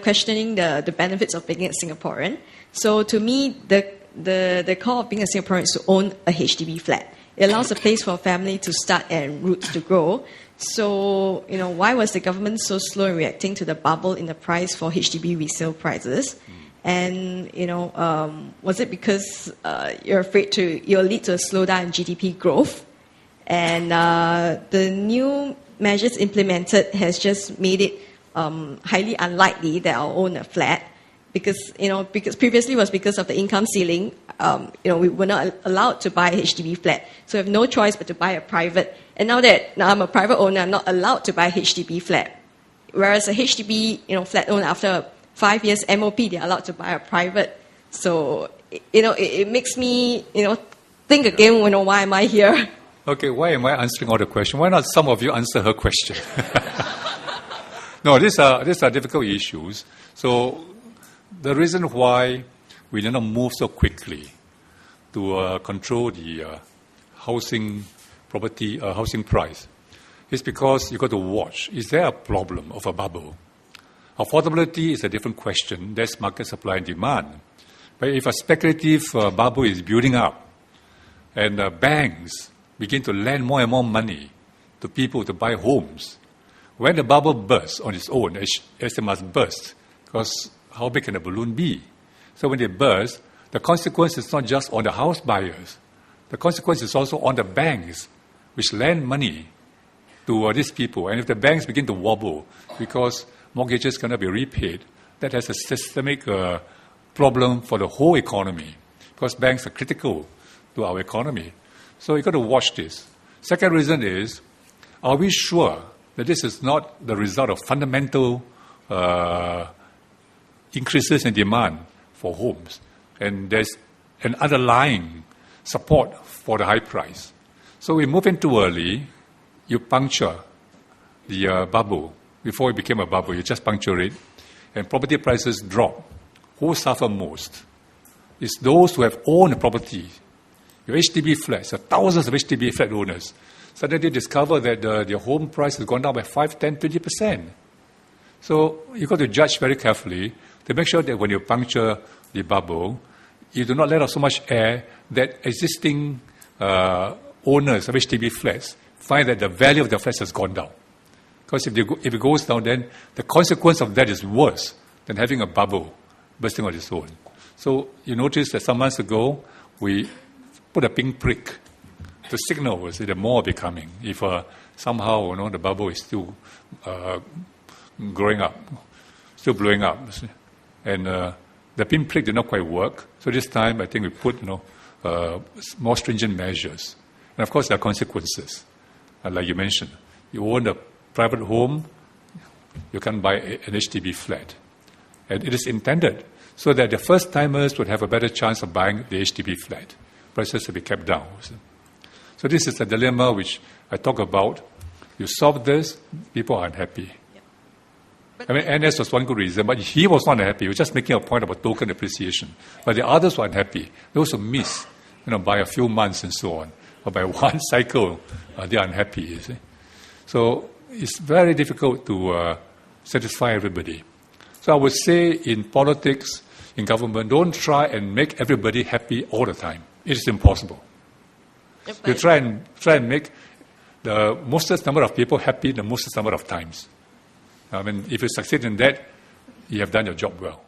questioning the benefits of being a Singaporean. So to me, the core of being a Singaporean is to own a HDB flat. It allows a place for a family to start and roots to grow. So, why was the government so slow in reacting to the bubble in the price for HDB resale prices? And, was it because you're afraid you'll lead to a slowdown in GDP growth? And the new measures implemented has just made it highly unlikely that I'll own a flat because previously was because of the income ceiling. We were not allowed to buy a HDB flat. So I have no choice but to buy a private. And now I'm a private owner, I'm not allowed to buy a HDB flat. Whereas a HDB, flat owner, after 5 years MOP, they're allowed to buy a private. So, it makes me, think again, why am I here? Okay, why am I answering all the questions? Why not some of you answer her question? No, these are difficult issues. So the reason why we did not move so quickly to control the housing price is because you got to watch. Is there a problem of a bubble? Affordability is a different question. There's market supply and demand. But if a speculative bubble is building up and banks begin to lend more and more money to people to buy homes, when the bubble bursts on its own, as it must burst, because how big can a balloon be? So when they burst, the consequence is not just on the house buyers. The consequence is also on the banks, which lend money to these people. And if the banks begin to wobble because mortgages cannot be repaid, that has a systemic problem for the whole economy, because banks are critical to our economy. So you've got to watch this. Second reason is, are we sure that this is not the result of fundamental increases in demand for homes, and there's an underlying support for the high price? So we move in too early, you puncture the bubble. Before it became a bubble, you just puncture it, and property prices drop. Who suffer most? It's those who have owned a property. Your HDB flats, thousands of HDB flat owners, suddenly discover that their home price has gone down by 5, 10, 20%. So you've got to judge very carefully to make sure that when you puncture the bubble, you do not let out so much air that existing owners of HDB flats find that the value of their flats has gone down. Because if it goes down, then the consequence of that is worse than having a bubble bursting on its own. So you notice that some months ago, we put a pink prick to signal that the more will be coming. If somehow the bubble is still growing up, still blowing up. And the pink prick did not quite work. So this time, I think we put more stringent measures. And of course, there are consequences. Like you mentioned, you own a private home, you can't buy an HDB flat. And it is intended so that the first-timers would have a better chance of buying the HDB flat. Prices will be kept down. So this is the dilemma which I talk about. You solve this, people are unhappy. Yeah. NS was one good reason, but he was not unhappy. He was just making a point about token appreciation. But the others were unhappy. Those who miss, by a few months and so on, or by one cycle, they are unhappy, you see. So it's very difficult to satisfy everybody. So I would say in politics, in government, don't try and make everybody happy all the time. It is impossible. Yep, you try and make the mostest number of people happy the mostest number of times. If you succeed in that, you have done your job well.